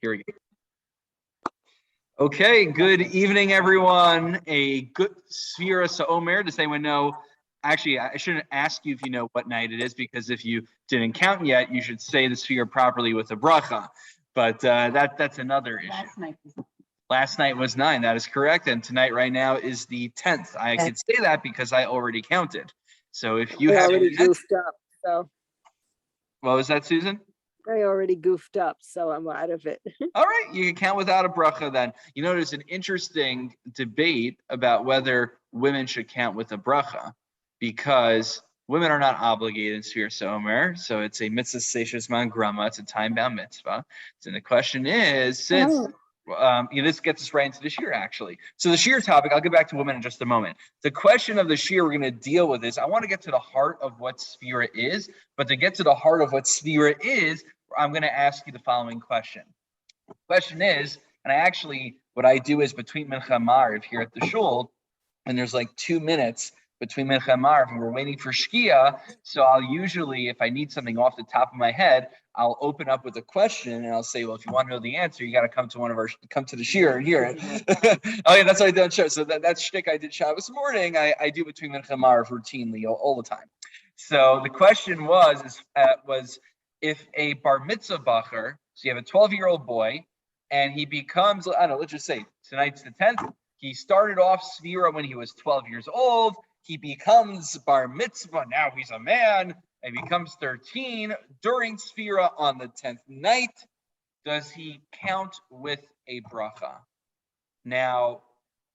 Here we go. Okay, good evening, everyone. A good Sefira Sa'omer. Does anyone know? Actually, I shouldn't ask you if you know what night it is, because if you didn't count yet, you should say the Sefira properly with a bracha. But that's another issue. Last night was 9. That is correct. And tonight, right now, is the 10th. I could say that because I already counted. So if you have already goofed up, so what was that, Susan? I already goofed up, so I'm out of it. All right, you can count without a bracha then. You know, there's an interesting debate about whether women should count with a bracha, because women are not obligated in Sefira Somer, so it's a mitzvah seishas man grama, it's a time-bound mitzvah. So the question is, since this gets us right into the shir, actually. So the shir topic, I'll get back to women in just a moment. The question of the shir we're going to deal with is, I want to get to the heart of what Sefira is, but to get to the heart of what Sefira is, I'm going to ask you the following question. The question is, and what I do is between Mincha and Mariv here at the shul, and there's like 2 minutes between Mincha and Mariv, and we're waiting for Shkia. So I'll usually, if I need something off the top of my head, I'll open up with a question and I'll say, well, if you want to know the answer, you got to come to the shir and hear it. Oh yeah, that's what I did on show. So that's shtick I did Shabbos morning. I do between Mincha and Mariv routinely all the time. So the question was if a bar mitzvah bacher, so you have a 12-year-old boy, and he becomes, I don't know, let's just say tonight's the 10th. He started off Sefira when he was 12 years old. He becomes bar mitzvah. Now he's a man and becomes 13 during Sefira on the 10th night. Does he count with a bracha? Now,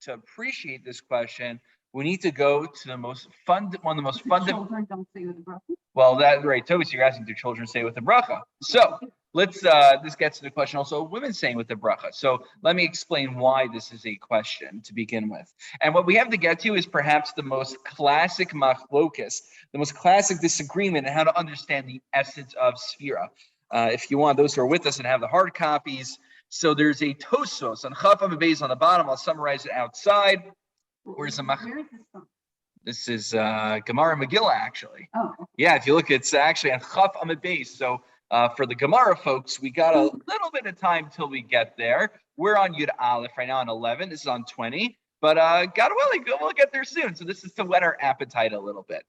to appreciate this question, we need to go to the most one of the most fundamental. Children don't say with the bracha. Well, that right, Toby. So you're asking, do children say with the bracha? So let's. This gets to the question also of women saying with the bracha. So let me explain why this is a question to begin with. And what we have to get to is perhaps the most classic machlokus, the most classic disagreement, and how to understand the essence of Sefira. If you want, those who are with us and have the hard copies. So there's a Tosfos on Chaf Amud Beis on the bottom. I'll summarize it outside. Where's the Where is this from? This is Gemara Megillah, actually. Oh. Yeah, if you look, it's actually on Chaf Amud Beis. So for the Gemara folks, we got a little bit of time till we get there. We're on Yud Aleph right now on 11. This is on 20. But God willing, we'll get there soon. So this is to whet our appetite a little bit.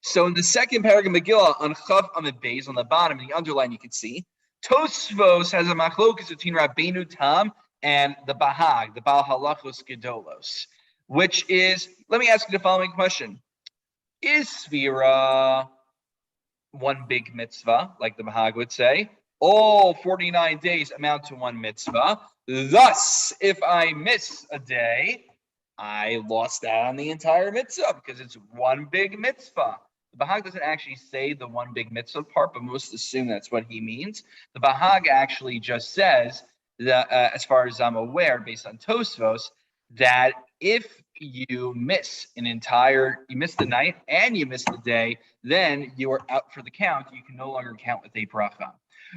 So in the second paragraph of Megillah on Chaf Amud Beis, on the bottom, in the underline, you can see, Tosfos has a machlokus between Rabbeinu Tam and the Bahag, the Baal Halachos Gedolos, which is, let me ask you the following question. Is Sefira one big mitzvah, like the Bahag would say? All 49 days amount to one mitzvah. Thus, if I miss a day, I lost out on the entire mitzvah because it's one big mitzvah. The Bahag doesn't actually say the one big mitzvah part, but most assume that's what he means. The Bahag actually just says that, as far as I'm aware, based on Tosfos, that if you miss the night and you miss the day, then you are out for the count. You can no longer count with a bracha.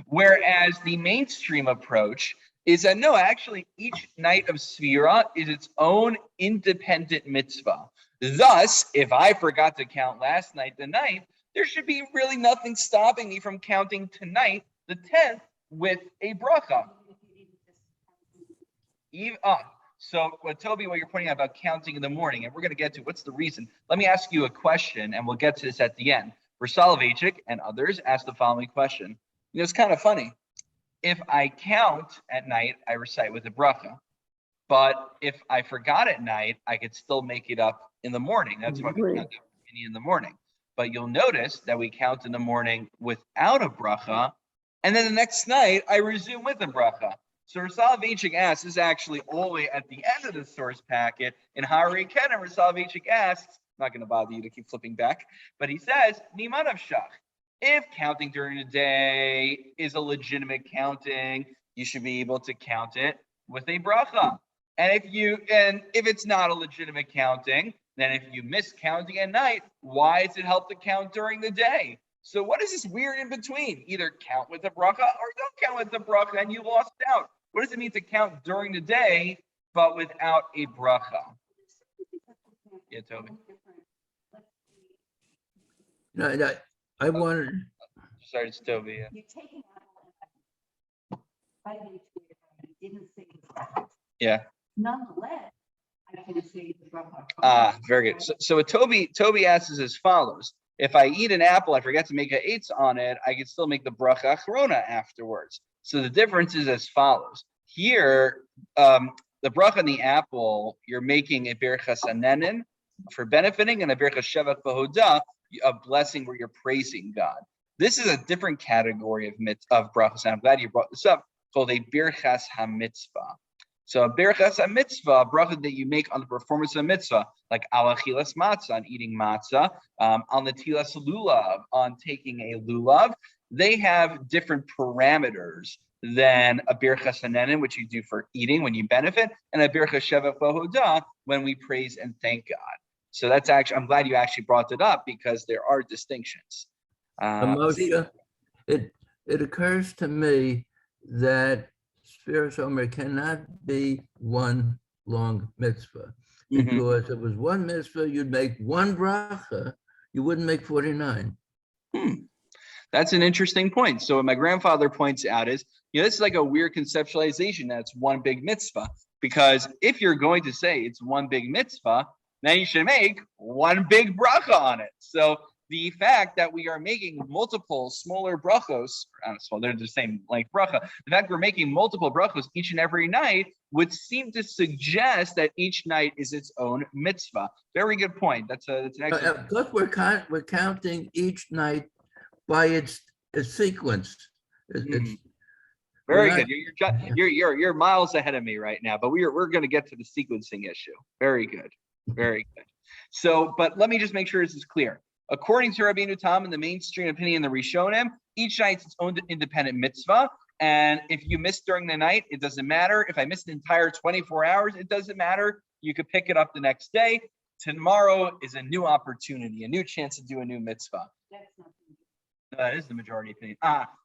Whereas the mainstream approach is that no, actually each night of Sefira is its own independent mitzvah. Thus, if I forgot to count last night, the night, there should be really nothing stopping me from counting tonight, the 10th, with a bracha. So, Toby, what you're pointing out about counting in the morning, and we're going to get to what's the reason. Let me ask you a question, and we'll get to this at the end. Versalovichik and others asked the following question. You know, it's kind of funny. If I count at night, I recite with a bracha. But if I forgot at night, I could still make it up in the morning. That's why we count in the morning. But you'll notice that we count in the morning without a bracha, and then the next night I resume with a bracha. So Versalovichik asks, this is actually all the way at the end of the source packet. In Hari Kenan, Versalovichik asks, I'm not going to bother you to keep flipping back, but he says, Nimanav Shach. If counting during the day is a legitimate counting, you should be able to count it with a bracha. And if it's not a legitimate counting, then if you miss counting at night, why does it help to count during the day? So what is this weird in between? Either count with the bracha or don't count with the bracha, and you lost out. What does it mean to count during the day but without a bracha? Yeah, Toby. No, I wanted. Sorry, it's Toby. Yeah. You're taking out Yeah. Nonetheless, I can say the bracha. Very good. So what Toby asks is as follows. If I eat an apple, I forget to make a eitz on it, I can still make the bracha achrona afterwards. So the difference is as follows. Here, the bracha on the apple, you're making a birchas anenin for benefiting and a birchas shevach v'hoda, a blessing where you're praising God. This is a different category of brachas, and I'm glad you brought this up, called a birchas hamitzvah. So a birchas hamitzvah, a bracha that you make on the performance of a mitzvah, like al achilas matzah, on eating matzah, on the tilas lulav, on taking a lulav, they have different parameters than a birchas hanenin, which you do for eating when you benefit, and a birchas shevach v'hoda when we praise and thank God. So that's actually, I'm glad you actually brought it up because there are distinctions. Moshe, it occurs to me that Sefira Omer cannot be one long mitzvah. Because if it was one mitzvah, you'd make one bracha, you wouldn't make 49. That's an interesting point. So what my grandfather points out is, this is like a weird conceptualization that's one big mitzvah. Because if you're going to say it's one big mitzvah, then you should make one big bracha on it. So the fact that we are making multiple smaller brachos, well, they're the same like bracha, the fact we're making multiple brachos each and every night would seem to suggest that each night is its own mitzvah. Very good point. That's an excellent. Because we're counting each night by its sequence. Very good. You're miles ahead of me right now, but we're going to get to the sequencing issue. Very good. Very good. So, but let me just make sure this is clear. According to Rabbeinu Tam and the mainstream opinion, the Rishonim, each night's its own independent mitzvah. And if you miss during the night, it doesn't matter. If I miss an entire 24 hours, it doesn't matter. You could pick it up the next day. Tomorrow is a new opportunity, a new chance to do a new mitzvah. That is the majority opinion.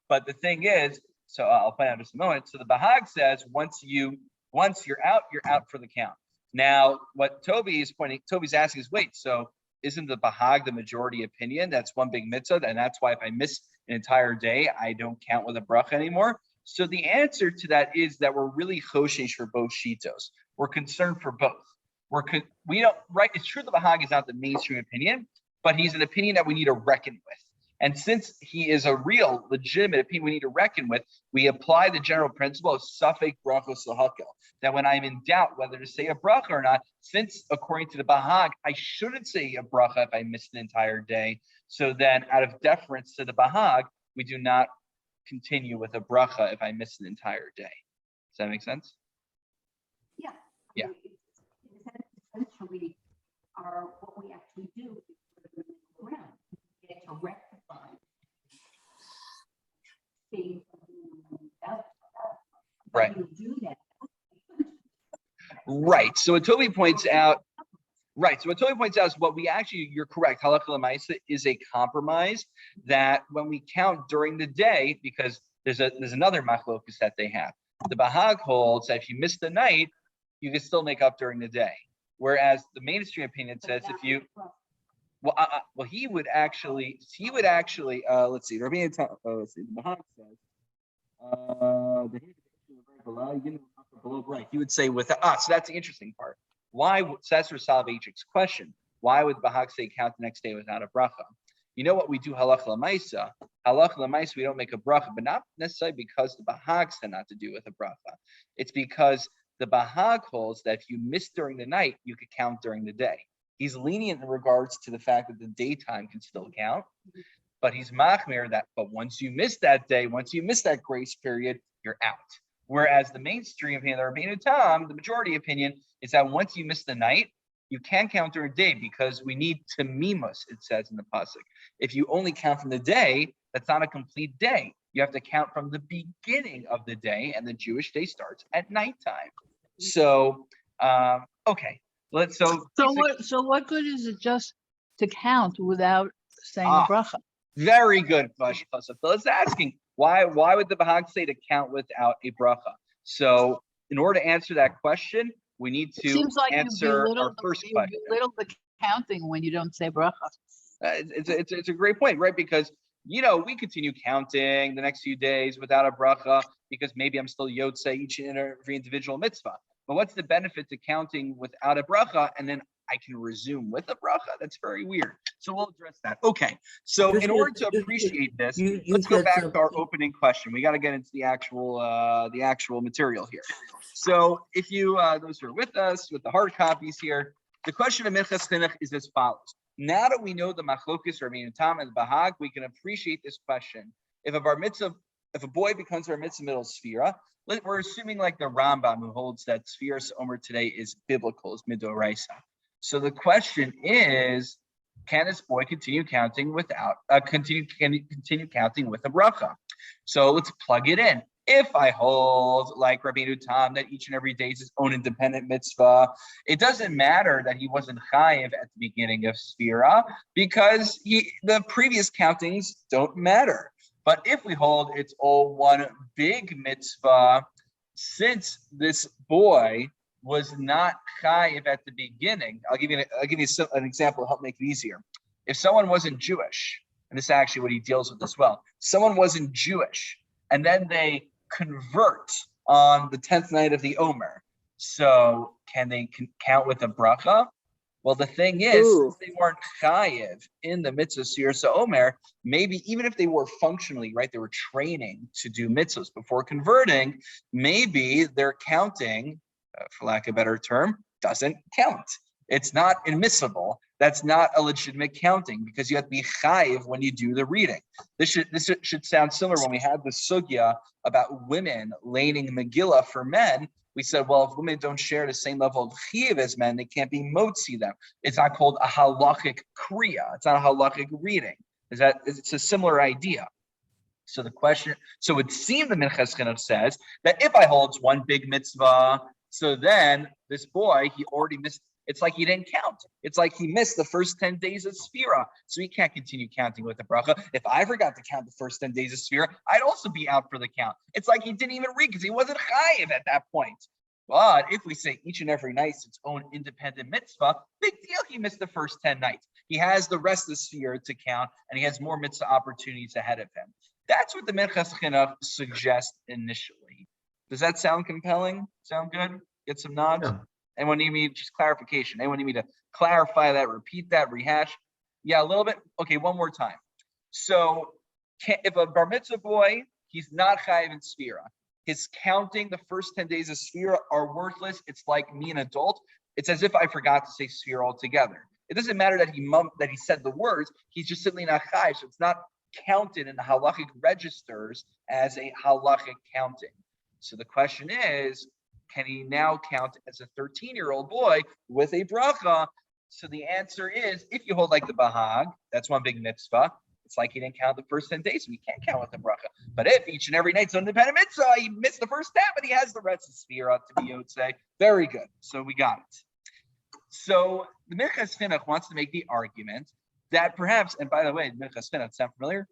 But the thing is, so I'll point out in just a moment. So the Bahag says once you're out for the count. Now, what Toby's asking is, wait, so isn't the Bahag the majority opinion? That's one big mitzvah, and that's why if I miss an entire day, I don't count with a bracha anymore. So the answer to that is that we're really choshesh for both shitos. We're concerned for both. We don't, right? It's true the Bahag is not the mainstream opinion, but he's an opinion that we need to reckon with. And since he is a real, legitimate opinion we need to reckon with, we apply the general principle of safek brachos lahakel, that when I'm in doubt whether to say a bracha or not, since according to the Bahag, I shouldn't say a bracha if I missed an entire day. So then out of deference to the Bahag, we do not continue with a bracha if I miss an entire day. Does that make sense? Yeah. Yeah. Essentially, what we actually do is put it around. Get to rectify things. Right. You do that. Right. So what Toby points out is what we actually, you're correct, halakha l'maisa is a compromise that when we count during the day, because there's another machlokus that they have. The Bahag holds that if you miss the night, you can still make up during the day. Whereas the mainstream opinion says if you, he would actually, let's see, let's see, the Bahag says, right. He would say with so that's the interesting part. Why? So that's Soloveitchik's question. Why would Bahag say count the next day without a bracha? You know what we do halach l'maisa? Halach l'maisa, we don't make a bracha, but not necessarily because the Bahag said not to do with a bracha. It's because the Bahag holds that if you miss during the night, you could count during the day. He's lenient in regards to the fact that the daytime can still count, but he's machmir that. But once you miss that day, once you miss that grace period, you're out. Whereas the mainstream opinion, the Rabbeinu Tam, the majority opinion, is that once you miss the night, you can't count during the day because we need tamimus, it says in the pasuk. If you only count from the day, that's not a complete day. You have to count from the beginning of the day, and the Jewish day starts at nighttime. So, okay. So what good is it just to count without saying a bracha? Very good question. So let's asking why would the Bahag say to count without a bracha? So in order to answer that question, we need to answer our first question. You belittle the counting when you don't say bracha. It's a great point, right? Because we continue counting the next few days without a bracha because maybe I'm still yotzei each and every individual mitzvah. but what's the benefit to counting without a bracha and then I can resume with a bracha? That's very weird. So we'll address that. Okay. So in order to appreciate this, let's go back to our opening question. We got to get into the actual material here. So if you those who are with us with the hard copies here, the question of Minchas Chinuch is as follows. Now that we know the Machlokes, Rabbeinu Tam, and Bahag, we can appreciate this question. If a boy becomes bar mitzvah middle Sefira, we're assuming like the Rambam who holds that Sefira Omer today is biblical, is midoraisa. So the question is, can this boy continue counting without continue counting with a bracha? So let's plug it in. If I hold like Rabbeinu Tam that each and every day is his own independent mitzvah, it doesn't matter that he wasn't chayiv at the beginning of Sefira because the previous countings don't matter. But if we hold it's all one big mitzvah, since this boy was not chayiv at the beginning, I'll give you an example to help make it easier. If someone wasn't Jewish, and this is actually what he deals with as well, someone wasn't Jewish, and then they convert on the 10th night of the Omer. So can they count with a bracha? Well, the thing is, since they weren't chayiv in the mitzvah Sefira Omer, maybe even if they were functionally, right, they were training to do mitzvahs before converting, maybe their counting, for lack of a better term, doesn't count. It's not admissible. That's not a legitimate counting because you have to be chayiv when you do the reading. This should sound similar when we had the sugya about women laning Megillah for men. We said, well, if women don't share the same level of chiyuv as men, they can't be motzi them. It's not called a halachic kriya. It's not a halachic reading. It's a similar idea. So the question, so it seems the Minchas Chinuch says that if I hold one big mitzvah, so then this boy, he already missed. It's like he didn't count. It's like he missed the first 10 days of Sefira. So he can't continue counting with the bracha. If I forgot to count the first 10 days of Sefira, I'd also be out for the count. It's like he didn't even read because he wasn't chayiv at that point. But if we say each and every night its own independent mitzvah, big deal, he missed the first 10 nights. He has the rest of the Sefira to count, and he has more mitzvah opportunities ahead of him. That's what the Minchas Chinuch suggests initially. Does that sound compelling? Sound good? Get some nods? Yeah. Anyone need me just clarification? Anyone need me to clarify that, repeat that, rehash? Yeah, a little bit. Okay, one more time. So if a bar mitzvah boy, he's not chayiv in Sefira. His counting the first 10 days of Sefira are worthless. It's like me, an adult. It's as if I forgot to say Sefira altogether. It doesn't matter that he said the words. He's just simply not chayiv. So it's not counted in the halachic registers as a halachic counting. So the question is, can he now count as a 13-year-old boy with a bracha? So the answer is, if you hold like the Bahag, that's one big mitzvah. It's like he didn't count the first 10 days, so he can't count with the bracha. But if each and every night's an independent mitzvah, he missed the first 10, but he has the rest of Sefira to be Yotzei. Very good. So we got it. So the Minchas Chinuch wants to make the argument that perhaps, and by the way, Minchas Chinuch, sound familiar?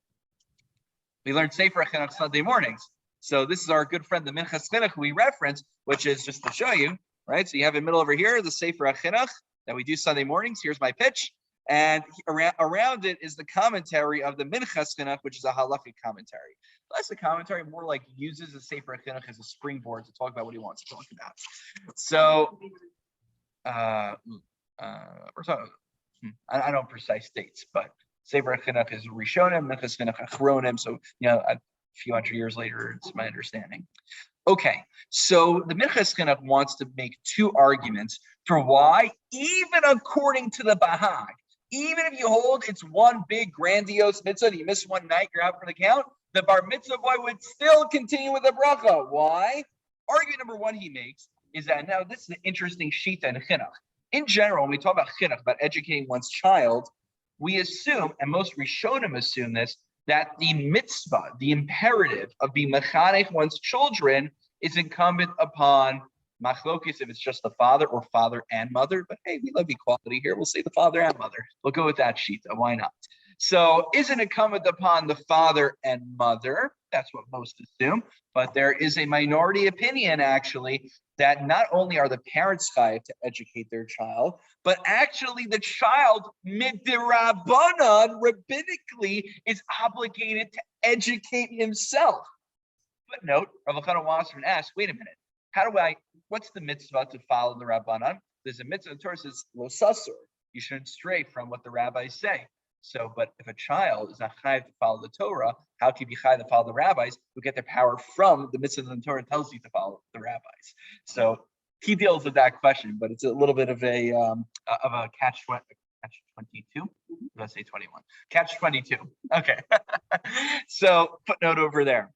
We learned Sefira Chinuch Sunday mornings. So this is our good friend, the Minchas Chinuch, who we reference, which is just to show you, right? So you have in the middle over here, the Sefira Chinuch that we do Sunday mornings. Here's my pitch. And around it is the commentary of the Minchas Chinuch, which is a halachic commentary. Less a commentary, more like uses the Sefira Chinuch as a springboard to talk about what he wants to talk about. So, we're talking, I don't know precise dates, but Sefira Chinuch is Rishonim, Minchas Chinuch Achronim. So, a few hundred years later, it's my understanding. Okay, so the Minchas Chinuch wants to make two arguments for why, even according to the Bahag, even if you hold it's one big grandiose mitzvah, you miss one night, you're out for the count, the bar mitzvah boy would still continue with the bracha. Why? Argument number one he makes is that, now this is an interesting shita in chinuch. In general, when we talk about chinuch, about educating one's child, we assume, and most Rishonim assume this, that the mitzvah, the imperative of being mechanech one's children is incumbent upon machlokes if it's just the father or father and mother. But hey, we love equality here. We'll say the father and mother. We'll go with that shita. Why not? So isn't incumbent upon the father and mother? That's what most assume. But there is a minority opinion, actually, that not only are the parents chayav to educate their child, but actually the child, midirabbanan, rabbinically, is obligated to educate himself. Footnote, Rav Elchanan Wasserman asks, wait a minute, What's the mitzvah to follow the Rabbanan? There's a mitzvah in the Torah that says, lo sasur. You shouldn't stray from what the rabbis say. So, but if a child is not chayav to follow the Torah, how can you be chayav to follow the rabbis who get their power from the mitzvah that the Torah tells you to follow the rabbis? So he deals with that question, but it's a little bit of a catch 22. Let's say 21. Catch 22. Okay. So footnote over there.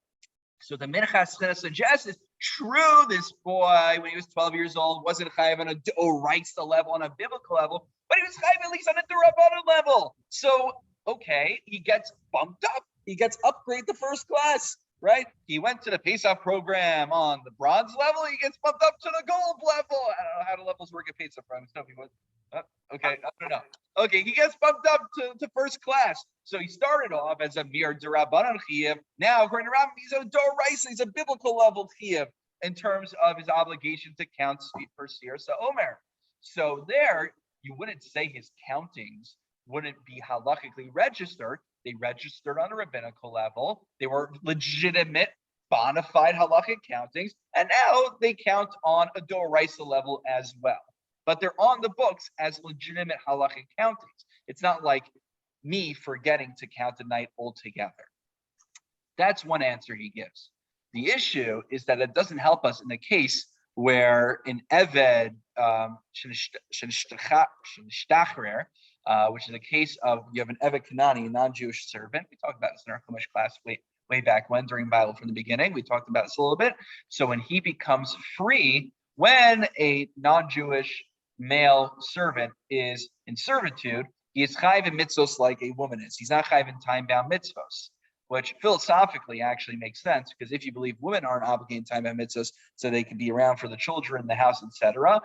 So the Minchas suggests it's true. This boy, when he was 12 years old, wasn't chayav on a doraisa level, on a biblical level, but he was chayav at least on a d'Rabbanan level. So, okay, he gets bumped up. He gets upgraded to first class, right? He went to the Pesach program on the bronze level. He gets bumped up to the gold level. I don't know how the levels work at Pesach program. Okay, I don't know. Okay, he gets bumped up to first class. So he started off as a mere d'Rabbanan chiyuv. Now, according to Rambam, he's a doraisa. He's a biblical level chiyuv in terms of his obligation to count for Sefira Omer. So there, you wouldn't say his countings wouldn't be halakhically registered. They registered on a rabbinical level. They were legitimate, bona fide halakhic countings, and now they count on a doraisa level as well. But they're on the books as legitimate halakhic countings. It's not like me forgetting to count the night altogether. That's one answer he gives. The issue is that it doesn't help us in the case where in Eved which is a case of you have an Eved Kanani, a non-Jewish servant. We talked about this in our Chumash class way back when during Bible from the beginning. We talked about this a little bit. So when he becomes free, when a non-Jewish male servant is in servitude, he is chayiv in mitzvos like a woman is. He's not chayiv in time-bound mitzvos, which philosophically actually makes sense, because if you believe women aren't obligated in time-bound mitzvos so they can be around for the children, the house, etc.,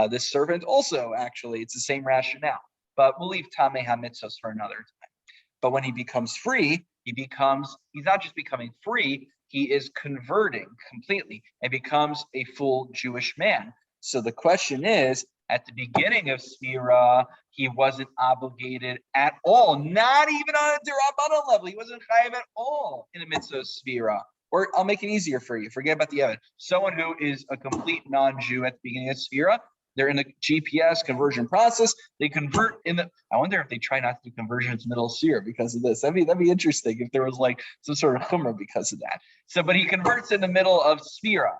this servant also actually, it's the same rationale. But we'll leave tamei ha-mitzvos for another time. But when he becomes free, he's not just becoming free, he is converting completely and becomes a full Jewish man. So the question is, at the beginning of Sefira, he wasn't obligated at all, not even on a d'Rabbanan level. He wasn't chayav at all in the mitzvah of Sefira. Or I'll make it easier for you. Forget about the Eved. Someone who is a complete non-Jew at the beginning of Sefira, they're in the GPS conversion process. They convert I wonder if they try not to do conversion in the middle of Sefira because of this. That'd be interesting if there was like some sort of chumrah because of that. So, but he converts in the middle of Sefira.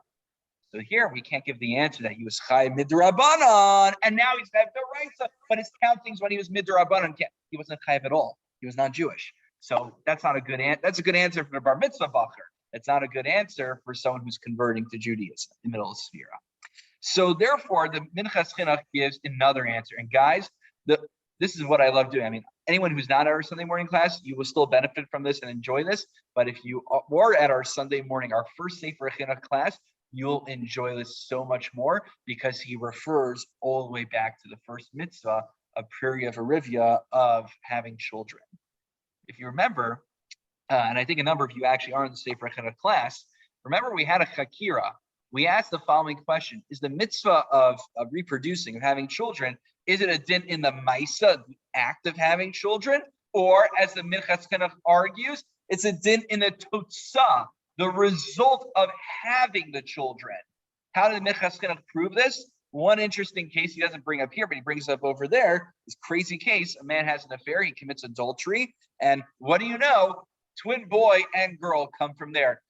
So here we can't give the answer that he was chai midrabanan and now he's chai d'oraisa, but his countings when he was midrabanan, he wasn't chai at all. He was not Jewish. So that's not a good answer. That's a good answer for the bar mitzvah bacher. It's not a good answer for someone who's converting to Judaism in the middle of Sefira. So therefore, the Minchas Chinuch gives another answer. And guys, this is what I love doing. I mean, anyone who's not at our Sunday morning class, you will still benefit from this and enjoy this. But if you were at our Sunday morning, our first Sefer Chinuch class, you'll enjoy this so much more because he refers all the way back to the first mitzvah of Priya Varivya of having children. If you remember, and I think a number of you actually are in the Sefer Chinuch class, remember we had a chakira. We asked the following question: is the mitzvah of reproducing, of having children, is it a din in the maisa, the act of having children, or as the Minchas Chinuch argues, it's a din in the totzah, the result of having the children? How did the Minchas Chinuch prove this? One interesting case he doesn't bring up here, but he brings up over there. This crazy case: a man has an affair, he commits adultery, and what do you know? Twin boy and girl come from there.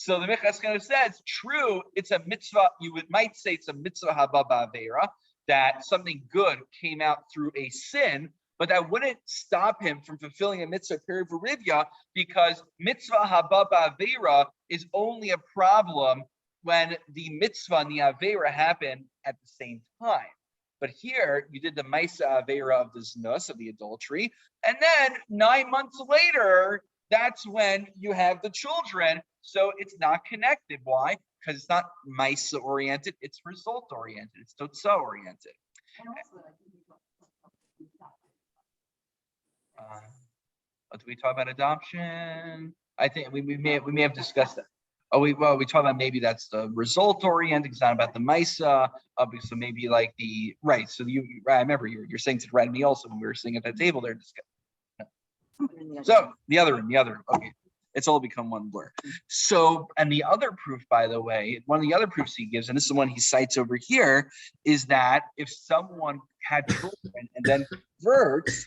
So the Minchas Chinuch says, true, it's a mitzvah. Might say it's a mitzvah haba ba'avera, that something good came out through a sin, but that wouldn't stop him from fulfilling a mitzvah period for Rivya, because mitzvah haba ba'avera is only a problem when the mitzvah and the avera happen at the same time. But here you did the maisa avera of the znus, of the adultery, and then 9 months later, that's when you have the children. So it's not connected. Why? Because it's not maisa oriented, it's result oriented, it's totzah oriented. Do we talk about adoption? I think we may have discussed that. We talk about maybe that's the result oriented. It's not about the maisa. So maybe like the right. So I remember you're saying to me also when we were sitting at that table there discussing. So the other room. Okay. It's all become one blur. So, and the other proof, by the way, one of the other proofs he gives, and this is the one he cites over here, is that if someone had children and then converts,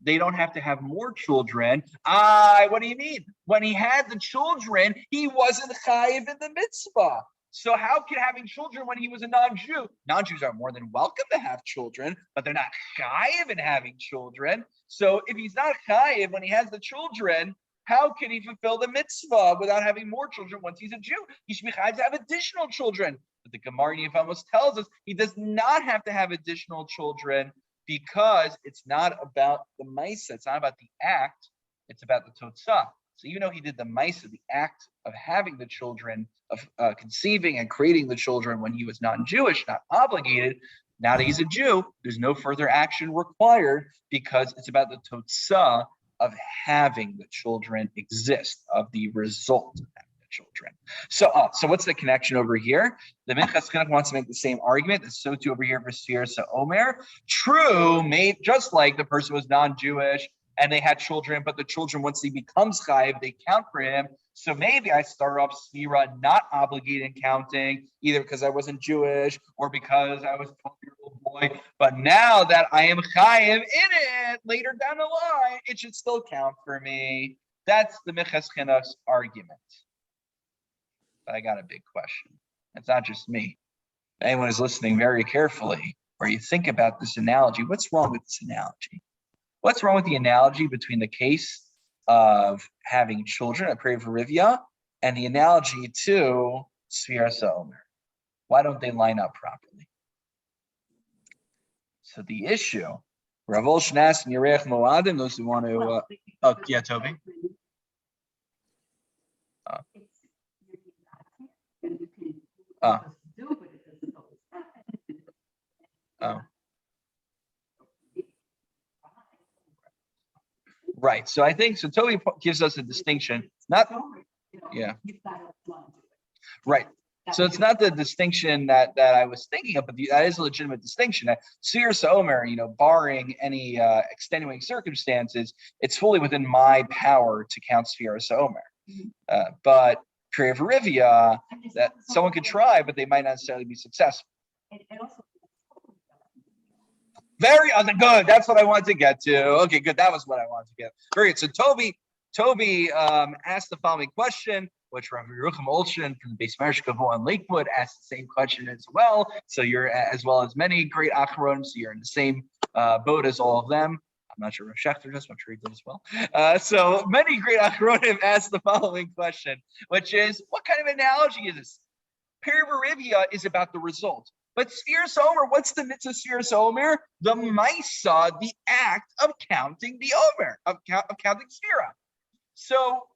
they don't have to have more children. What do you mean? When he had the children, he wasn't chayiv in the mitzvah. So how could having children when he was a non-Jew? Non-Jews are more than welcome to have children, but they're not chayiv in having children. So if he's not chayiv when he has the children, how can he fulfill the mitzvah without having more children once he's a Jew? He should be chayiv to have additional children. But the Gemara in Yevamos tells us he does not have to have additional children because it's not about the Maisa, it's not about the act, it's about the Totzah. So even though he did the Maisa, the act of having the children, of conceiving and creating the children when he was non-Jewish, not obligated, now that he's a Jew, there's no further action required because it's about the Totzah of having the children exist, of the result of having the children. So what's the connection over here? The Minchas Chinuch wants to make the same argument. That's so too over here for Sefira Omer. True, just like the person was non-Jewish and they had children, but the children, once he becomes chayiv, they count for him. So maybe I start off Sefira not obligated in counting, either because I wasn't Jewish or because I was a 12-year-old boy. But now that I am chayiv in it, later down the line, it should still count for me. That's the Minchas Chinuch's argument. But I got a big question. It's not just me. If anyone is listening very carefully, or you think about this analogy, what's wrong with this analogy? What's wrong with the analogy between the case of having children, a prayer for Rivia, and the analogy to Sefira Omer? Why don't they line up properly? So the issue, Rav Olshan asked in Yerech Moadim, those who want to, yeah, Toby. Right. So I think so. Toby gives us a distinction. Not, yeah. Right. So it's not the distinction that I was thinking of, but that is a legitimate distinction. Sefira Omer, barring any extenuating circumstances, it's fully within my power to count Sefira Omer. But prayer for Rivia, that someone could try, but they might not necessarily be successful. Very good. That's what I wanted to get to. Okay, good. That was what I wanted to get. Very good. So Toby asked the following question, which Rav Yerucham Olshan from the Beis Medrash Gavoa in Lakewood asked the same question as well. So you're, as well as many great Acharonim, so you're in the same boat as all of them. I'm not sure Rav Shechter does, I'm sure he did as well. So many great Acharonim asked the following question, which is, what kind of analogy is this? Perivarivia is about the result. But Sefira Omer, what's the mitzvah Sefira Omer? The Maisa, the act of counting the Omer, of counting Sefira. So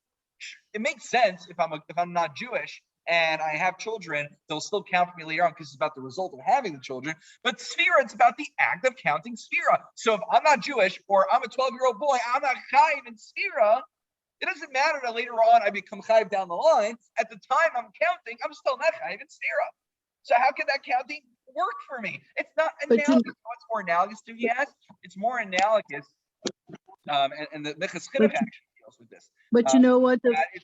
it makes sense if I'm not Jewish and I have children, they'll still count for me later on because it's about the result of having the children. But Sefira, it's about the act of counting Sefira. So if I'm not Jewish or I'm a 12-year-old boy, I'm not chayiv in Sefira. It doesn't matter that later on I become chayiv down the line. At the time I'm counting, I'm still not chayiv in Sefira. So how can that counting work for me? It's not analogous. What's more analogous to, he asked? It's more analogous, and the Minchas Chinuch actually deals with this. But you know what?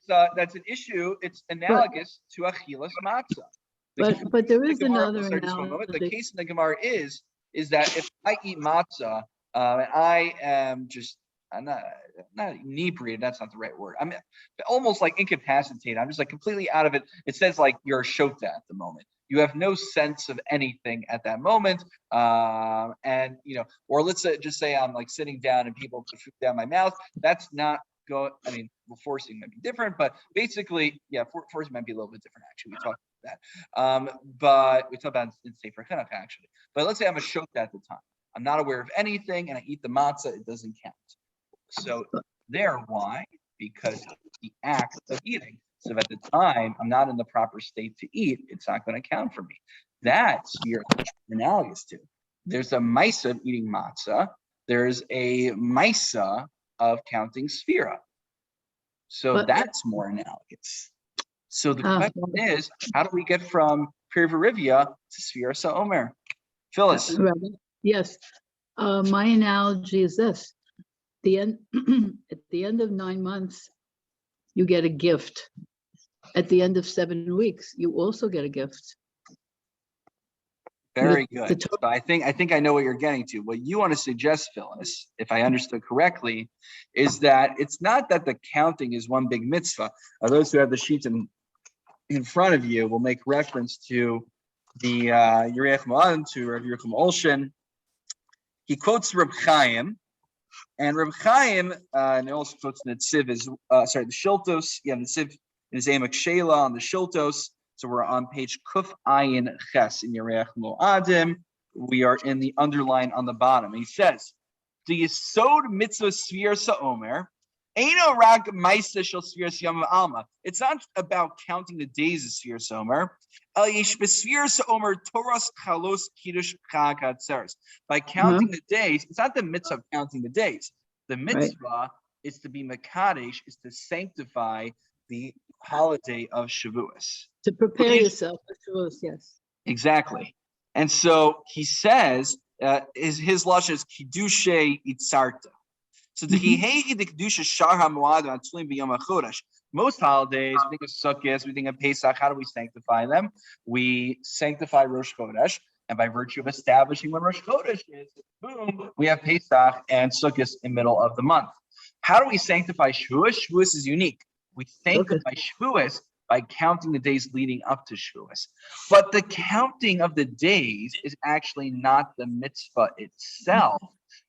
That's an issue. It's analogous to achilas matzah. But there is another analogy. The case in the Gemara is that if I eat matzah, and I am I'm not inebriated, that's not the right word. I'm almost like incapacitated. I'm just like completely out of it. It says like you're a shota at the moment. You have no sense of anything at that moment. And, or let's just say I'm like sitting down and people put food down my mouth. That's not forcing might be different, but basically, yeah, forcing might be a little bit different, actually. We talked about that. But we talked about in Sefer Chinuch, actually. But let's say I'm a shota at the time. I'm not aware of anything and I eat the matzah, it doesn't count. So why? Because the act of eating. So at the time, I'm not in the proper state to eat, it's not going to count for me. That's you're analogous to. There's a Maisa of eating matzah. There's a Maisa of counting Sefira. So that's more analogous. So the question is, how do we get from Perivarivia to Sefira Omer? Phyllis. Yes. My analogy is this. At the end of 9 months, you get a gift. At the end of 7 weeks, you also get a gift. Very The good. So I think I know what you're getting to. What you want to suggest, Phyllis, if I understood correctly, is that it's not that the counting is one big mitzvah. Those who have the sheets in front of you will make reference to the Yirech Ma'an, to Rav Yerucham Olshin. He quotes Reb Chaim, and Reb Chaim, and he also quotes the Tziv, the Shiltos. You have the Tziv in his Emek Shela on the Shiltos. So we're on page Kuf Ayin Ches in Yerech Moadim. We are in the underline on the bottom. He says, "The Yisod Mitzvah Sfir Sa'omer, Eino Rak Maisa Shel Sfir Yom Alma." It's not about counting the days of Sfir Sa'omer. El Yesh B'Sfir Sa'omer Toras Chalos Kiddush Chag Hatzeres. By counting the days, it's not the mitzvah of counting the days. The mitzvah is to be Mekadesh, is to sanctify the holiday of Shavuos. To prepare yourself for Shavuos, yes. Exactly. And so he says, his lush is Kiddushe Itzarta. So the Kedusha Shar HaMoad Atzulim B'Yom HaChodesh. Most holidays, we think of Sukkot, we think of Pesach. How do we sanctify them? We sanctify Rosh Chodesh, and by virtue of establishing when Rosh Chodesh is, boom, we have Pesach and Sukkot in middle of the month. How do we sanctify Shavuos? Shavuos is unique. We sanctify Shavuos by counting the days leading up to Shavuos. But the counting of the days is actually not the mitzvah itself.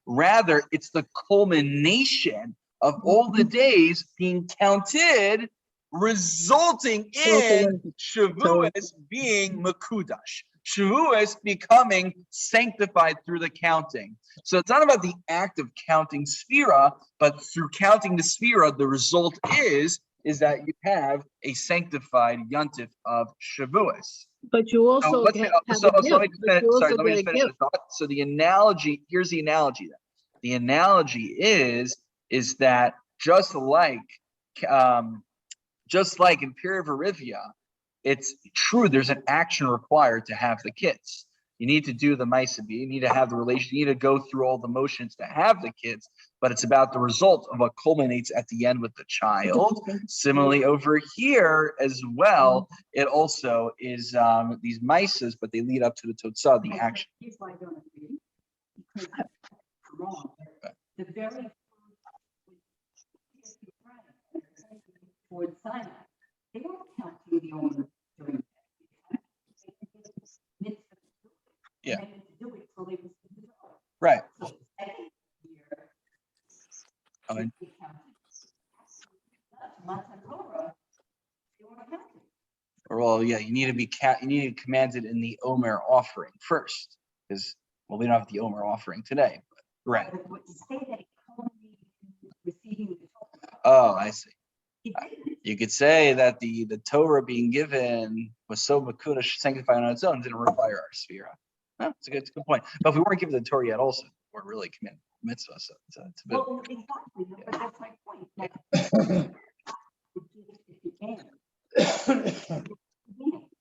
Rather, it's the culmination of all the days being counted, resulting in Shavuos being Mekudash. Shavuos becoming sanctified through the counting. So it's not about the act of counting Sefira, but through counting the Sefira, the result is that you have a sanctified yontif of Shavuos. But you also let me finish the thought. So the analogy, here's the analogy then. The analogy is that just like in Pira Verivia, it's true there's an action required to have the kids. You need to do the Ma'aseh, you need to have the relation, you need to go through all the motions to have the kids, but it's about the result of what culminates at the end with the child. Similarly, over here as well, it also is these Ma'asehs, but they lead up to the Totzah, the action. Here's why I don't agree. Because wrong. The very towards Sinai, they don't count to the owner during that. Yeah. To do it till they was Right. So the second year, Oh, and- they counted. Matan Torah, they weren't counted. Well, yeah, you need to be commanded in the Omer offering first, because we don't have the Omer offering today. But, right. But what you say that it culminated in receiving the Torah. Oh, I see. It didn't. You could say that the Torah being given was so Mekudash, sanctified on its own, didn't require our Sefira. No, it's a good point. But if we weren't given the Torah yet, also, we're really commanded mitzvah. So it's a bit. Well, exactly, but that's my point. Like,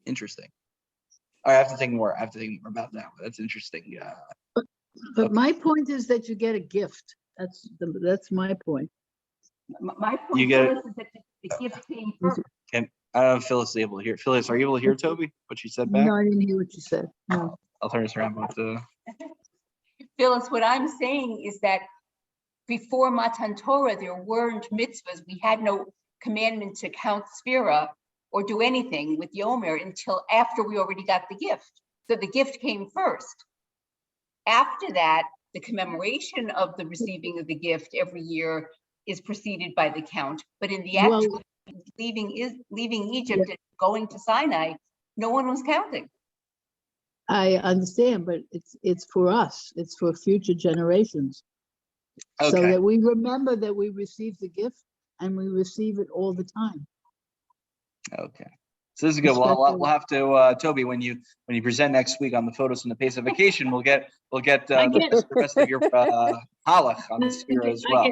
Interesting. I have to think more. I have to think more about that. But that's interesting. Yeah. But my point is that you get a gift. That's my point. My point You get is that the gift came first. And I don't know if Phyllis is able to hear. Phyllis, are you able to hear Toby? What she said back? No, I didn't hear what you said. No. I'll turn this around. But Phyllis, what I'm saying is that before Matan Torah, there weren't mitzvahs. We had no commandment to count Sefira or do anything with Yomer until after we already got the gift. So the gift came first. After that, the commemoration of the receiving of the gift every year is preceded by the count. But in the actual leaving Egypt and going to Sinai, no one was counting. I understand, but it's for us. It's for future generations. Okay. So that we remember that we received the gift and we receive it all the time. Okay. So this is good. We'll have to Toby, when you present next week on the photos from the Pesach vacation, we'll get the rest of your halach on the Sefira as well.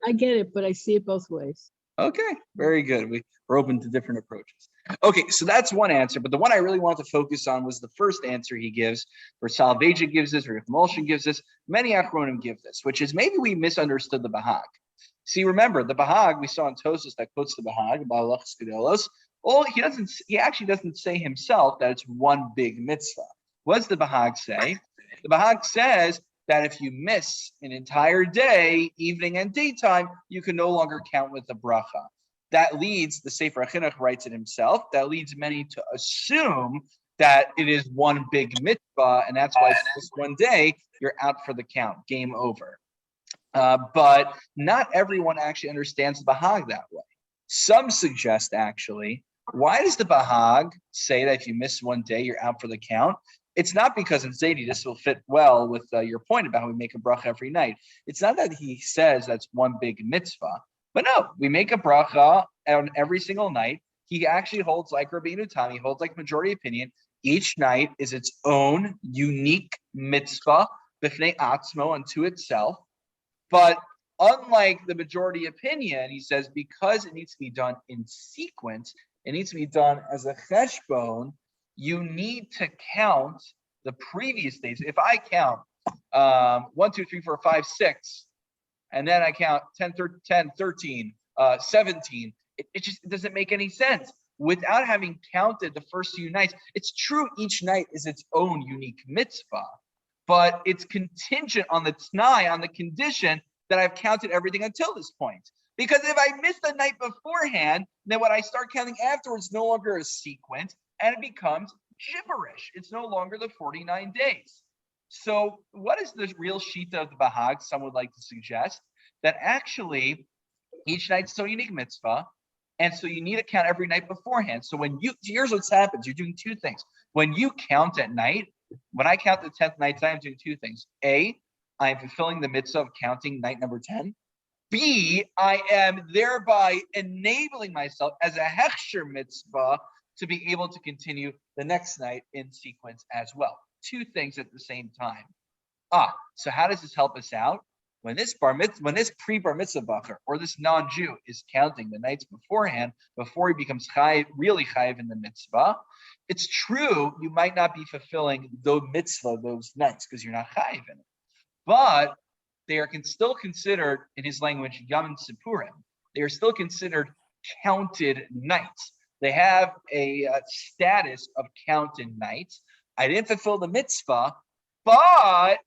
I get it, but I see it both ways. Okay, very good. We're open to different approaches. Okay, so that's one answer, but the one I really want to focus on was the first answer he gives, where Salveja gives this, or Emulsion gives this, many Achronim give this, which is maybe we misunderstood the Bahag. See, remember the Bahag we saw in Tosos that quotes the Bahag about Halachos Gedolos. He actually doesn't say himself that it's one big mitzvah. What does the Bahag say? The Bahag says that if you miss an entire day, evening and daytime, you can no longer count with the bracha. That leads, the Sefira Chinuch writes it himself, that leads many to assume that it is one big mitzvah, and that's why this one day, you're out for the count, game over. But not everyone actually understands the Bahag that way. Some suggest, actually, why does the Bahag say that if you miss one day, you're out for the count? It's not because in Zaidi, this will fit well with your point about how we make a bracha every night. It's not that he says that's one big mitzvah, but no, we make a bracha on every single night. He actually holds like Rabbeinu Tam, he holds like majority opinion. Each night is its own unique mitzvah, b'fnei atzmo, unto itself. But unlike the majority opinion, he says, because it needs to be done in sequence, it needs to be done as a cheshbon, you need to count the previous days. If I count 1, 2, 3, 4, 5, 6, and then I count 10, 13, 17, it just doesn't make any sense. Without having counted the first few nights, it's true each night is its own unique mitzvah, but it's contingent on the t'nai, on the condition that I've counted everything until this point. Because if I miss the night beforehand, then when I start counting afterwards, it's no longer a sequence, and it becomes gibberish. It's no longer the 49 days. So what is the real shita of the Bahag? Some would like to suggest that actually each night's so unique mitzvah, and so you need to count every night beforehand. So here's what happens. You're doing two things. When you count at night, when I count the 10th night, I'm doing two things. A, I am fulfilling the mitzvah of counting night number 10. B, I am thereby enabling myself as a hechsher mitzvah to be able to continue the next night in sequence as well. Two things at the same time. So how does this help us out? When this pre-bar mitzvah bacher or this non-Jew is counting the nights beforehand, before he becomes really chayiv in the mitzvah, it's true you might not be fulfilling the mitzvah those nights because you're not chayiv in it. But they are still considered, in his language, Yom Sipurim. They are still considered counted nights. They have a status of counted nights. I didn't fulfill the mitzvah, but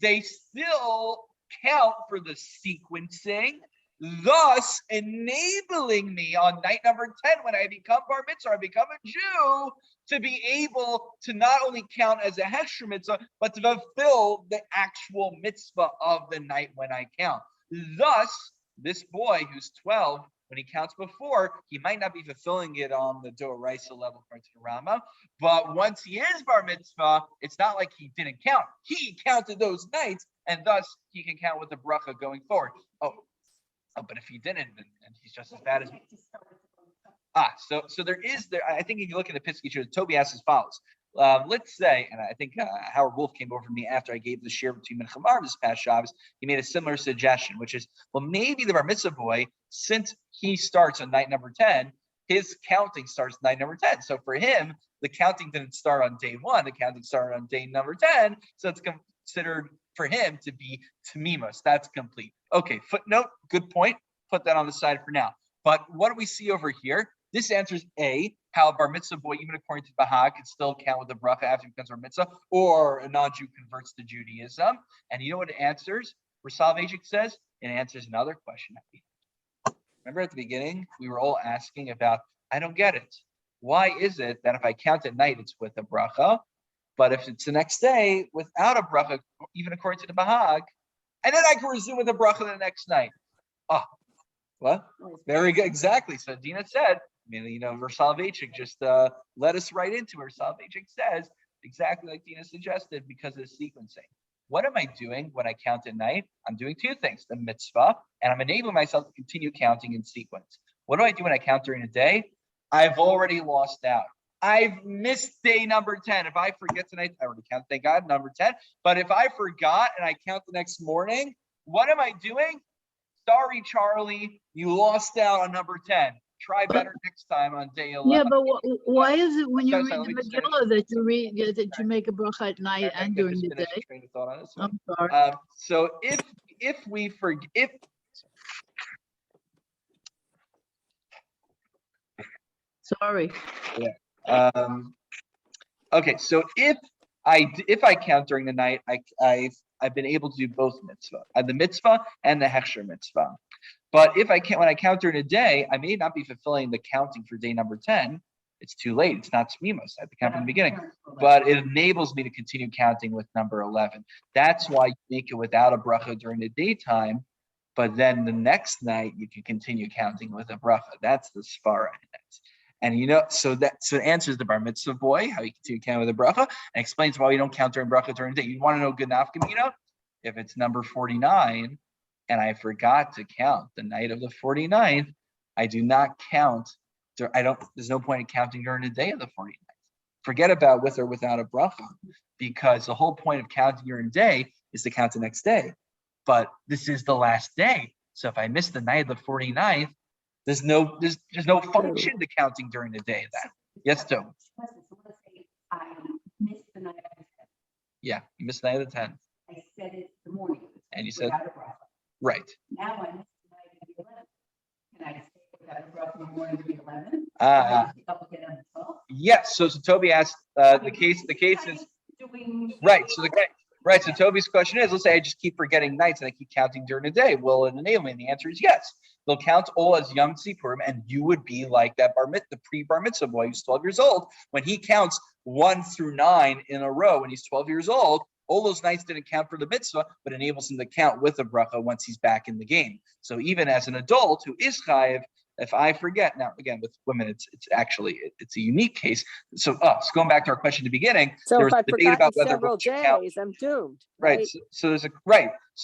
they still count for the sequencing, thus enabling me on night number 10, when I become bar mitzvah, I become a Jew, to be able to not only count as a hechsher mitzvah, but to fulfill the actual mitzvah of the night when I count. Thus, this boy who's 12, when he counts before, he might not be fulfilling it on the Doraisa level according to the Rama, but once he is bar mitzvah, it's not like he didn't count. He counted those nights, and thus he can count with the bracha going forward. But if he didn't, then he's just as bad as me. So there is there. I think if you look at the Piskei Shir, Toby asks as follows. Let's say, and I think Howard Wolf came over to me after I gave the shir between Mincha Mar this past Shabbos. He made a similar suggestion, which is, well, maybe the bar mitzvah boy, since he starts on night number 10, his counting starts night number 10. So for him, the counting didn't start on day 1. The counting started on day number 10. So it's considered for him to be Tamimos. That's complete. Okay, footnote, good point. Put that on the side for now. But what do we see over here? This answers A, how a bar mitzvah boy, even according to Bahag, can still count with the bracha after he becomes bar mitzvah, or a non-Jew converts to Judaism. And you know what it answers? Salvation says it answers another question. Remember at the beginning, we were all asking about, I don't get it. Why is it that if I count at night, it's with a bracha, but if it's the next day without a bracha, even according to the Bahag, and then I can resume with a bracha the next night? What? Very good. Exactly. So Dina said, Versalvachik just led us right into her. Versalvachik says exactly like Dina suggested because of the sequencing. What am I doing when I count at night? I'm doing two things: the mitzvah, and I'm enabling myself to continue counting in sequence. What do I do when I count during the day? I've already lost out. I've missed day number 10. If I forget tonight, I already counted, thank God, number 10. But if I forgot and I count the next morning, what am I doing? Sorry, Charlie, you lost out on number 10. Try better next time on day 11. Yeah, but why is it when you read the Megillah that you make a bracha at night and during the day? Train of thought on this one. I'm sorry. So if we forget, Sorry. Okay, so if I count during the night, I've been able to do both mitzvah, the mitzvah and the hechsher mitzvah. But if I can't, when I count during the day, I may not be fulfilling the counting for day number 10. It's too late. It's not smimos. I have to count from the beginning. But it enables me to continue counting with number 11. That's why you make it without a bracha during the daytime. But then the next night, you can continue counting with a bracha. That's the Sefira. And so it answers the bar mitzvah boy, how you continue counting with a bracha, and explains why you don't count during bracha during the day. You want to know good nafkamina? If it's number 49, and I forgot to count the night of the 49th, I do not count. There's no point in counting during the day of the 49th. Forget about with or without a bracha, because the whole point of counting during the day is to count the next day. But this is the last day. So if I miss the night of the 49th, there's no function to counting during the day then. Yes, Joe. So let's say I missed the night of the 10th. Yeah, you missed the night of the 10th. I said it the morning. And you said, without a bracha. Right. Now I missed the night of the 11th. Can I say without a bracha in the morning of the 11th? Yes. So Toby asked the case is right. So Toby's question is, let's say I just keep forgetting nights and I keep counting during the day. Will it enable me? And the answer is yes. They'll count all as Yom Tzipurim, and you would be like that the pre-bar mitzvah boy who's 12 years old. When he counts 1 through 9 in a row when he's 12 years old, all those nights didn't count for the mitzvah, but enables him to count with a bracha once he's back in the game. So even as an adult who is chayiv, if I forget, now again with women, it's a unique case. So going back to our question at the beginning, So there if was I a debate forgot about in whether several women should count. days, I'm doomed. Right. So there's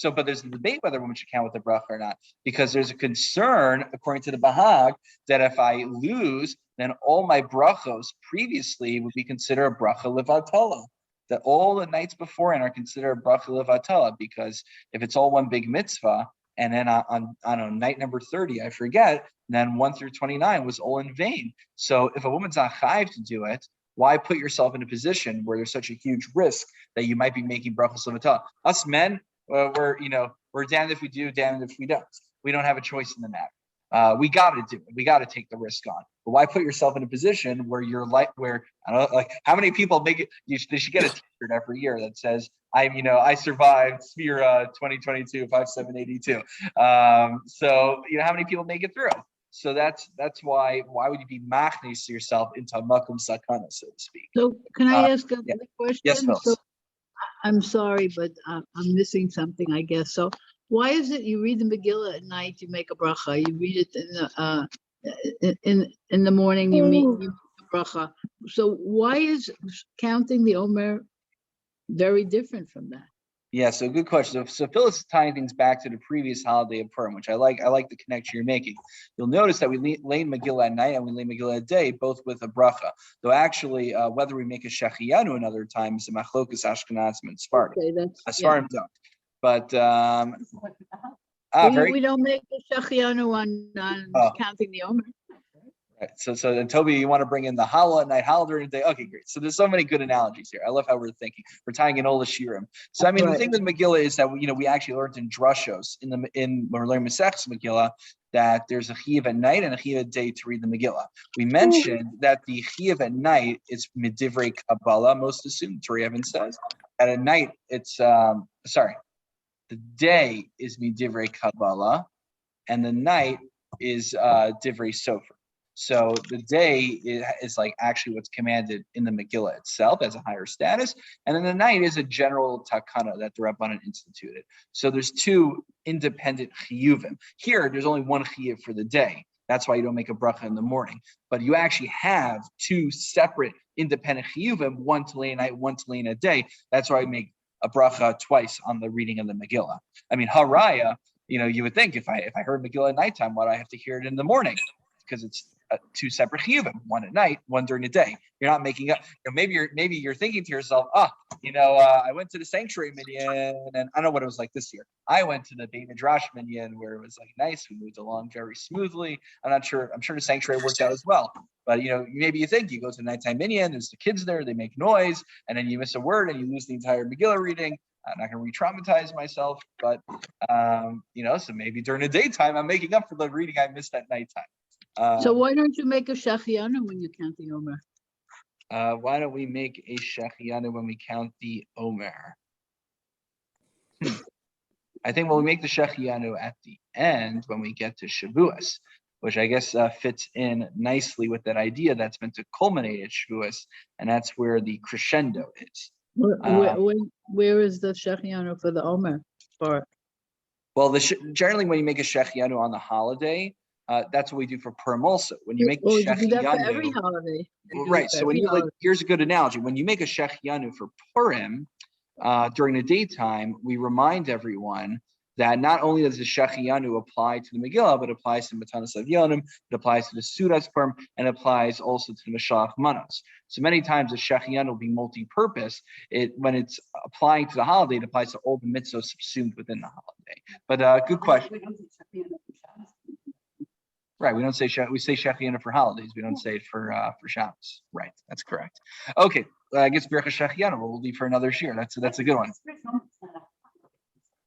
but there's a debate whether women should count with the bracha or not, because there's a concern, according to the Bahag, that if I lose, then all my brachos previously would be considered a bracha levatala. That all the nights beforehand are considered bracha levatala, because if it's all one big mitzvah, and then on night number 30, I forget, and then 1 through 29 was all in vain. So if a woman's not chayiv to do it, why put yourself in a position where there's such a huge risk that you might be making brachos levatala? Us men, we're damned if we do, damned if we don't. We don't have a choice in the matter. We got to do it. We got to take the risk on. But why put yourself in a position where I don't know, like how many people make it? They should get a T-shirt every year that says, I survived Sefira 2022 5782. So how many people make it through? So that's why would you be machnis yourself into a makom sakana, so to speak? So can I ask a question? Yes, Phyllis. So I'm sorry, but I'm missing something, I guess. So why is it you read the Megillah at night, you make a bracha? You read it in the morning, you make a bracha. So why is counting the Omer very different from that? Yeah, so good question. So Phyllis is tying things back to the previous holiday of Purim, which I like the connection you're making. You'll notice that we lay Megillah at night and we lay Megillah at day, both with a bracha. Though actually, whether we make a Shechiyanu another time is a machlokas Ashkenazim and Sfardim. Okay, Sfardim don't. But we don't make the Shechiyanu on counting the Omer. Right. So then Toby, you want to bring in the Hallel at night, Hallel during the day. Okay, great. So there's so many good analogies here. I love how we're thinking. We're tying in all the shirim. So the thing with Megillah is that we actually learned in drushos when we're learning Masechus Megillah that there's a chiyuv at night and a chiyuv at day to read the Megillah. We mentioned that the chiyuv at night is midivrei Kabbalah. Most assume Tori Evans says that at night it's the day is midivrei Kabbalah and the night is divrei Sofer. So the day is like actually what's commanded in the Megillah itself as a higher status, and then the night is a general takana that the Rabbanan instituted. So there's two independent chiyuvim. Here, there's only one chiyuv for the day. That's why you don't make a bracha in the morning. But you actually have two separate independent chiyuvim, one to lay at night, one to lay in a day. That's why I make a bracha twice on the reading of the Megillah. Haraya, you would think if I heard Megillah at nighttime, why do I have to hear it in the morning? Because it's two separate chiyuvim, one at night, one during the day. You're not making up. Maybe you're thinking to yourself, I went to the sanctuary minyan, and I don't know what it was like this year. I went to the Beit Midrash minyan where it was like nice. We moved along very smoothly. I'm sure the sanctuary worked out as well. But maybe you think you go to the nighttime minyan, there's the kids there, they make noise, and then you miss a word and you lose the entire Megillah reading. I'm not going to re-traumatize myself, but so maybe during the daytime I'm making up for the reading I missed at nighttime. So why don't you make a shachianu when you count the Omer? Why don't we make a shechianu when we count the Omer? I think we'll make the shechianu at the end when we get to Shavuos, which I guess fits in nicely with that idea that's meant to culminate at Shavuos, and that's where the crescendo is. Where is the shachianu for the Omer part? Well, generally when you make a shechianu on the holiday, that's what we do for Purim also. When you make Well, you do that for shechianu, every holiday. right? So when you here's a good analogy. When you make a shechianu for Purim during the daytime, we remind everyone that not only does the shechianu apply to the Megillah, but it applies to Matanas Avyonim, it applies to the Sudas Purim, and it applies also to the Mashalach Manos. So many times the shechianu will be multi-purpose. When it's applying to the holiday, it applies to all the mitzvahs subsumed within the holiday. But good question. Right, we say shechianu for holidays. We don't say it for Shabbos. Right, that's correct. Okay, I guess Bircha shechianu we'll leave for another year. That's a good one.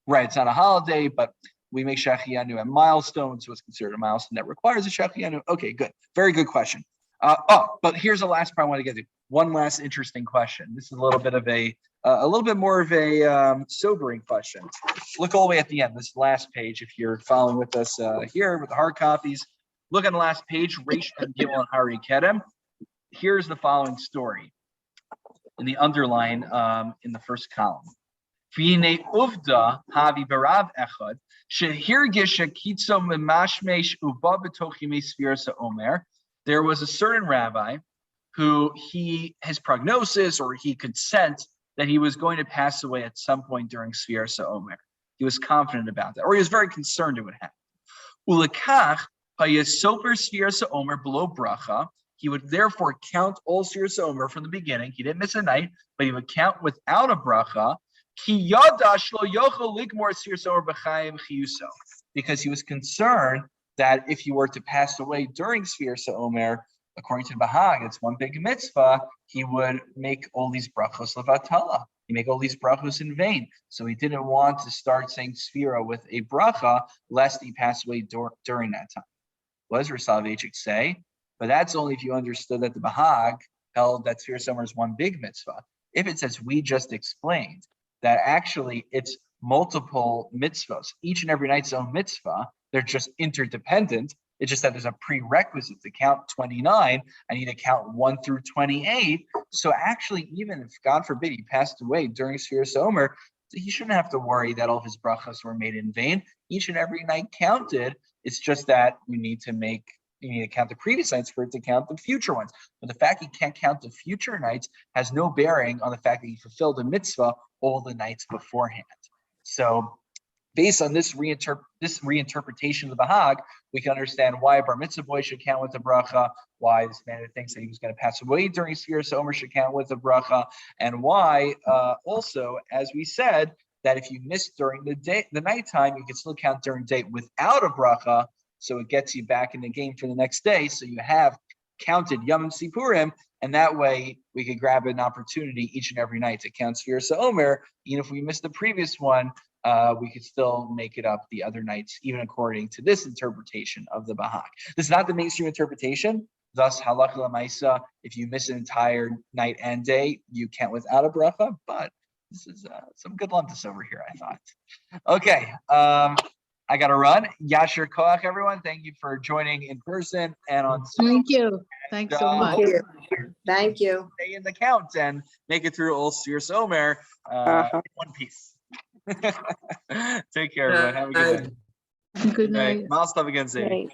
Right, it's not a holiday, but we make shechianu at milestones, so it's considered a milestone that requires a shechianu. Okay, good, very good question. But here's the last part I want to get to. One last interesting question. This is a little bit more of a sobering question. Look all the way at the end. This last page, if you're following with us here with the hard copies. Look on the last page, Reish and Gimel and Hari Kedem. Here's the following story in the underline in the first column. There was a certain rabbi who his prognosis, or he could sense that he was going to pass away at some point during Sfiras Omer. He was confident about that, or he was very concerned it would happen. Ulekach hayasoper Sfiras Omer below bracha. He would therefore count all Sfiras Omer from the beginning. He didn't miss a night, but he would count without a bracha. Because he was concerned that if he were to pass away during Sfiras Omer, according to the Bahag, it's one big mitzvah, he would make all these brachos levatala. He make all these brachos in vain. So he didn't want to start saying Sfira with a bracha, lest he pass away during that time. What does Rav Soloveitchik say? But that's only if you understood that the Bahag held that Sfiras Omer is one big mitzvah. If it says we just explained that actually it's multiple mitzvahs, each and every night's own mitzvah, they're just interdependent. It's just that there's a prerequisite to count 29. I need to count 1 through 28. So actually, even if, God forbid, he passed away during Sfiras Omer, he shouldn't have to worry that all of his brachas were made in vain. Each and every night counted. It's just that you need to count the previous nights for it to count the future ones. But the fact he can't count the future nights has no bearing on the fact that he fulfilled a mitzvah all the nights beforehand. So based on this reinterpretation of the Bahag, we can understand why a bar mitzvah boy should count with the bracha, why this man who thinks that he was going to pass away during Sfiras Omer should count with the bracha, and why also, as we said, that if you miss during the nighttime, you can still count during the day without a bracha, so it gets you back in the game for the next day. So you have counted Yom Sipurim, and that way we could grab an opportunity each and every night to count Sfiras Omer. Even if we missed the previous one, we could still make it up the other nights, even according to this interpretation of the Bahag. This is not the mainstream interpretation. Thus, halakha l'maisa, if you miss an entire night and day, you count without a bracha. But this is some good luntus over here, I thought. Okay, I got to run. Yasher koach, everyone. Thank you for joining in person and on Zoom. Thank you. Thanks so much. Thank you. Stay in the count and make it through all Sfiras Omer in one piece. Take care, everyone. Have a good night. Good night. Miles, again, Zadie.